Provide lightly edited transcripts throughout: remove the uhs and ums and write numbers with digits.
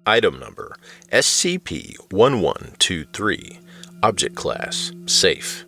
Item Number SCP-1123. Object Class Safe.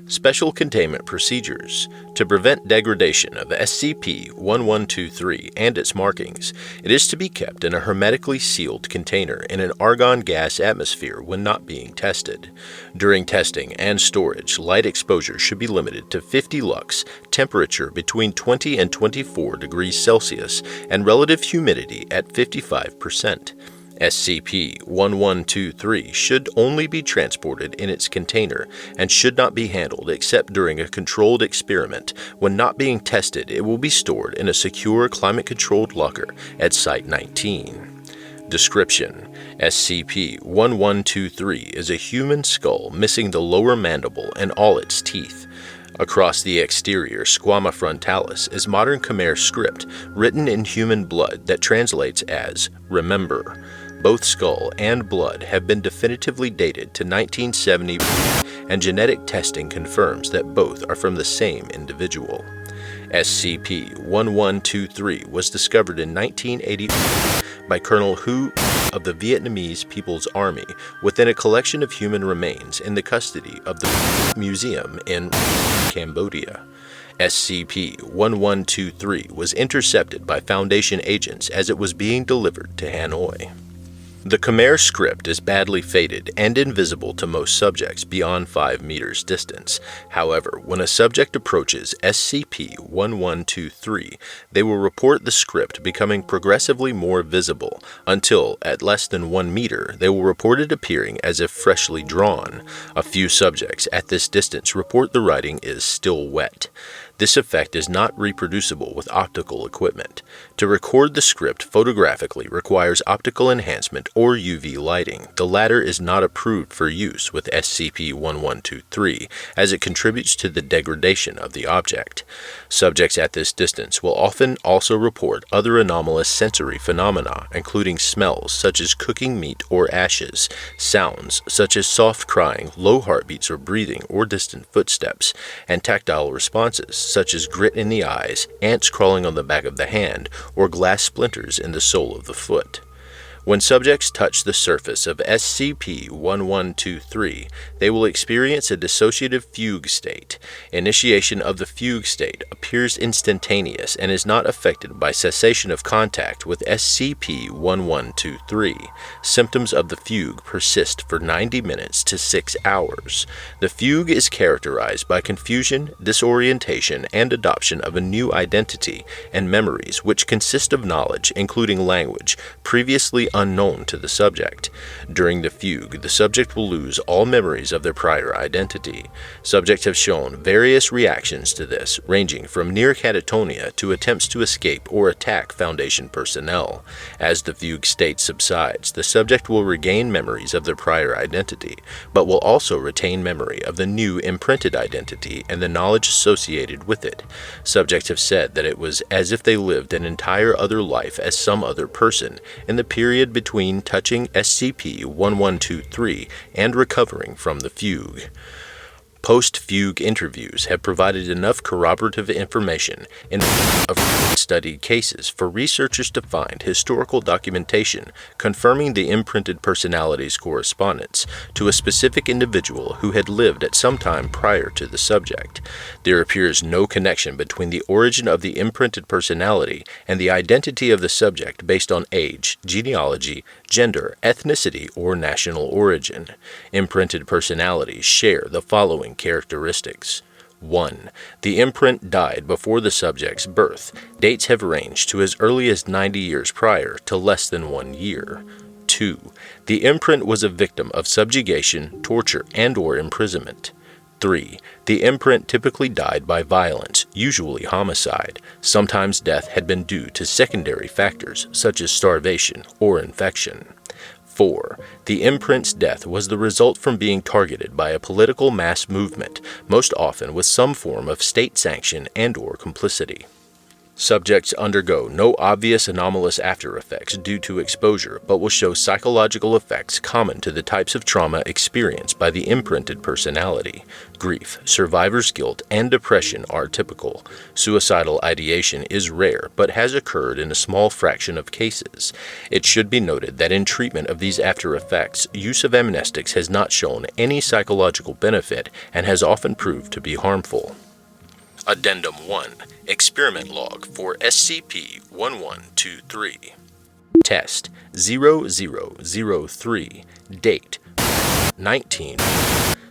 Special Containment Procedures. To prevent degradation of SCP-1123 and its markings, it is to be kept in a hermetically sealed container in an argon gas atmosphere when not being tested. During testing and storage, light exposure should be limited to 50 lux, temperature between 20 and 24 degrees Celsius, and relative humidity at 55%. SCP-1123 should only be transported in its container and should not be handled except during a controlled experiment. When not being tested, it will be stored in a secure climate-controlled locker at Site-19. Description: SCP-1123 is a human skull missing the lower mandible and all its teeth. Across the exterior squama frontalis is modern Khmer script written in human blood that translates as "Remember." Both skull and blood have been definitively dated to 1970, and genetic testing confirms that both are from the same individual. SCP-1123 was discovered in 1980 by Colonel Hu of the Vietnamese People's Army within a collection of human remains in the custody of the Museum in Cambodia. SCP-1123 was intercepted by Foundation agents as it was being delivered to Hanoi. The Khmer script is badly faded and invisible to most subjects beyond 5 meters distance. However, when a subject approaches SCP-1123, they will report the script becoming progressively more visible until, at less than 1 meter, they will report it appearing as if freshly drawn. A few subjects at this distance report the writing is still wet. This effect is not reproducible with optical equipment. To record the script photographically requires optical enhancement or UV lighting. The latter is not approved for use with SCP-1123, as it contributes to the degradation of the object. Subjects at this distance will often also report other anomalous sensory phenomena, including smells such as cooking meat or ashes, sounds such as soft crying, low heartbeats or breathing or distant footsteps, and tactile responses such as grit in the eyes, ants crawling on the back of the hand, or glass splinters in the sole of the foot. When subjects touch the surface of SCP-1123, they will experience a dissociative fugue state. Initiation of the fugue state appears instantaneous and is not affected by cessation of contact with SCP-1123. Symptoms of the fugue persist for 90 minutes to 6 hours. The fugue is characterized by confusion, disorientation, and adoption of a new identity and memories which consist of knowledge, including language, previously unknown to the subject. During the fugue, the subject will lose all memories of their prior identity. Subjects have shown various reactions to this, ranging from near catatonia to attempts to escape or attack Foundation personnel. As the fugue state subsides, the subject will regain memories of their prior identity, but will also retain memory of the new imprinted identity and the knowledge associated with it. Subjects have said that it was as if they lived an entire other life as some other person in the period between touching SCP-1123 and recovering from the fugue. Post-fugue interviews have provided enough corroborative information in studied cases for researchers to find historical documentation confirming the imprinted personality's correspondence to a specific individual who had lived at some time prior to the subject. There appears no connection between the origin of the imprinted personality and the identity of the subject based on age, genealogy, gender, ethnicity, or national origin. Imprinted personalities share the following characteristics. 1. The imprint died before the subject's birth. Dates have ranged to as early as 90 years prior to less than 1 year. 2. The imprint was a victim of subjugation, torture, and/or imprisonment. 3. The imprint typically died by violence, usually homicide. Sometimes death had been due to secondary factors such as starvation or infection. 4. The imprint's death was the result from being targeted by a political mass movement, most often with some form of state sanction and/or complicity. Subjects undergo no obvious anomalous after effects due to exposure, but will show psychological effects common to the types of trauma experienced by the imprinted personality. Grief, survivor's guilt, and depression are typical. Suicidal ideation is rare, but has occurred in a small fraction of cases. It should be noted that in treatment of these after effects, use of amnestics has not shown any psychological benefit and has often proved to be harmful. Addendum 1. Experiment Log for SCP-1123. Test 0003. Date 19.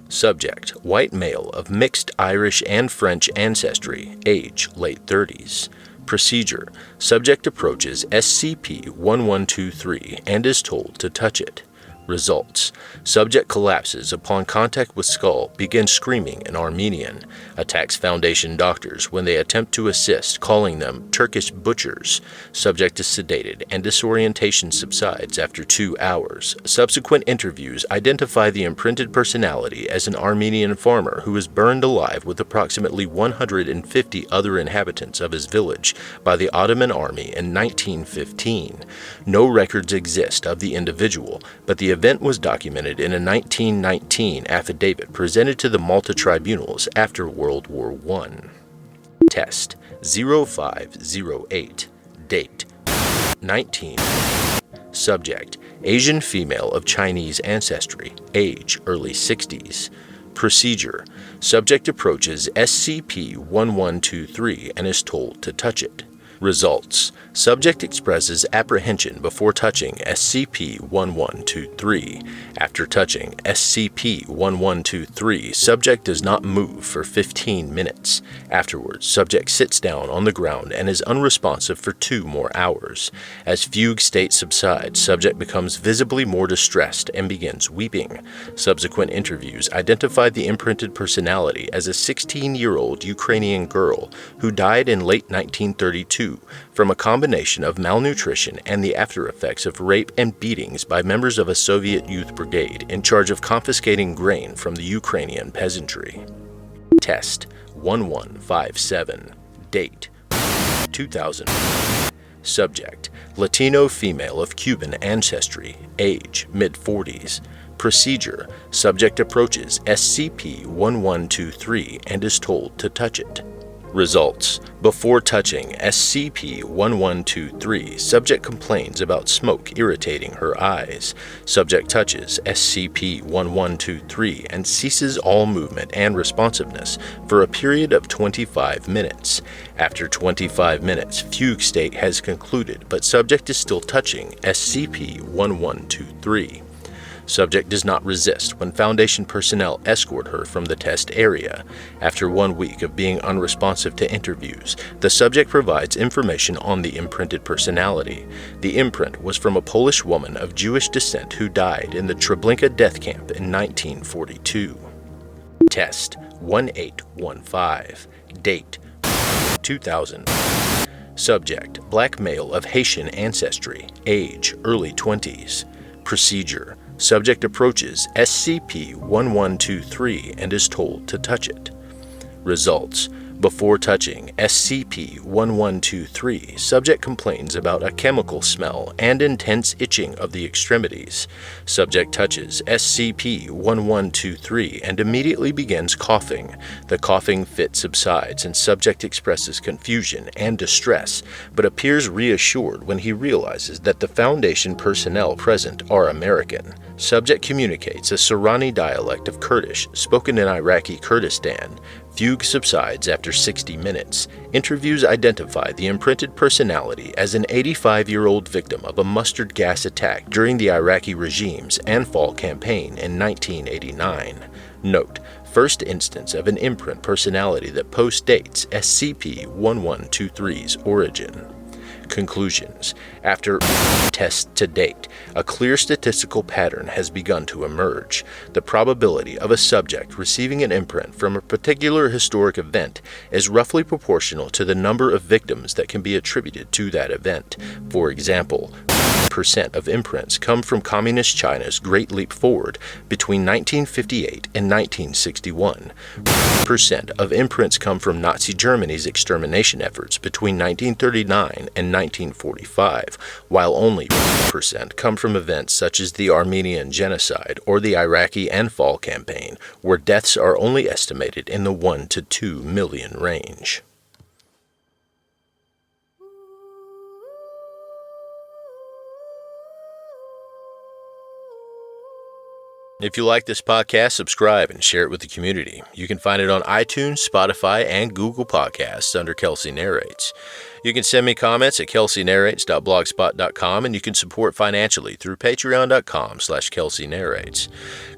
Subject, white male of mixed Irish and French ancestry, age late 30s. Procedure, subject approaches SCP-1123 and is told to touch it. Results, subject collapses upon contact with skull, begins screaming in Armenian, attacks Foundation doctors when they attempt to assist, calling them Turkish butchers. Subject is sedated and disorientation subsides after 2 hours. Subsequent interviews identify the imprinted personality as an Armenian farmer who was burned alive with approximately 150 other inhabitants of his village by the Ottoman army in 1915. No records exist of the individual, but the event was documented in a 1919 affidavit presented to the Malta tribunals after World War I. Test 0508. Date 19. Subject, Asian female of Chinese ancestry, age early 60s. Procedure, subject approaches SCP-1123 and is told to touch it. Results, subject expresses apprehension before touching SCP-1123. After touching SCP-1123, subject does not move for 15 minutes. Afterwards, subject sits down on the ground and is unresponsive for 2 more hours. As fugue state subsides, subject becomes visibly more distressed and begins weeping. Subsequent interviews identified the imprinted personality as a 16-year-old Ukrainian girl who died in late 1932 from a combination of malnutrition and the after-effects of rape and beatings by members of a Soviet youth brigade in charge of confiscating grain from the Ukrainian peasantry. Test 1157. Date 2000. Subject, Latino female of Cuban ancestry, age mid-40s. Procedure, subject approaches SCP-1123 and is told to touch it. Results, before touching SCP-1123, subject complains about smoke irritating her eyes. Subject touches SCP-1123 and ceases all movement and responsiveness for a period of 25 minutes. After 25 minutes, fugue state has concluded, but subject is still touching SCP-1123. Subject does not resist when Foundation personnel escort her from the test area. After 1 week of being unresponsive to interviews, the subject provides information on the imprinted personality. The imprint was from a Polish woman of Jewish descent who died in the Treblinka death camp in 1942. Test 1815. Date 2000. Subject, black male of Haitian ancestry, age early 20s. Procedure, subject approaches SCP-1123 and is told to touch it. Results, before touching SCP-1123, subject complains about a chemical smell and intense itching of the extremities. Subject touches SCP-1123 and immediately begins coughing. The coughing fit subsides and subject expresses confusion and distress, but appears reassured when he realizes that the Foundation personnel present are American. Subject communicates a Sorani dialect of Kurdish spoken in Iraqi Kurdistan. Fugue subsides after 60 minutes. Interviews identify the imprinted personality as an 85-year-old victim of a mustard gas attack during the Iraqi regime's Anfal campaign in 1989. Note, first instance of an imprint personality that postdates SCP-1123's origin. Conclusions. After tests to date, a clear statistical pattern has begun to emerge. The probability of a subject receiving an imprint from a particular historic event is roughly proportional to the number of victims that can be attributed to that event. For example, 98% of imprints come from Communist China's Great Leap Forward between 1958 and 1961. 1% of imprints come from Nazi Germany's extermination efforts between 1939 and 1945, while only 1% come from events such as the Armenian Genocide or the Iraqi Anfal campaign, where deaths are only estimated in the 1 to 2 million range. If you like this podcast, subscribe and share it with the community. You can find it on iTunes, Spotify, and Google Podcasts under Kelsey Narrates. You can send me comments at kelseynarrates.blogspot.com, and you can support financially through patreon.com/kelseynarrates.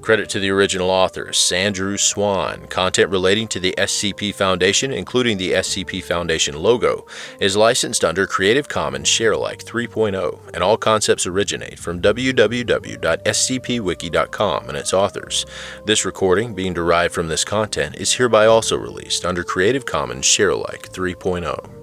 Credit to the original authors, Andrew Swan. Content relating to the SCP Foundation, including the SCP Foundation logo, is licensed under Creative Commons Sharealike 3.0, and all concepts originate from www.scpwiki.com and its authors. This recording, being derived from this content, is hereby also released under Creative Commons Sharealike 3.0.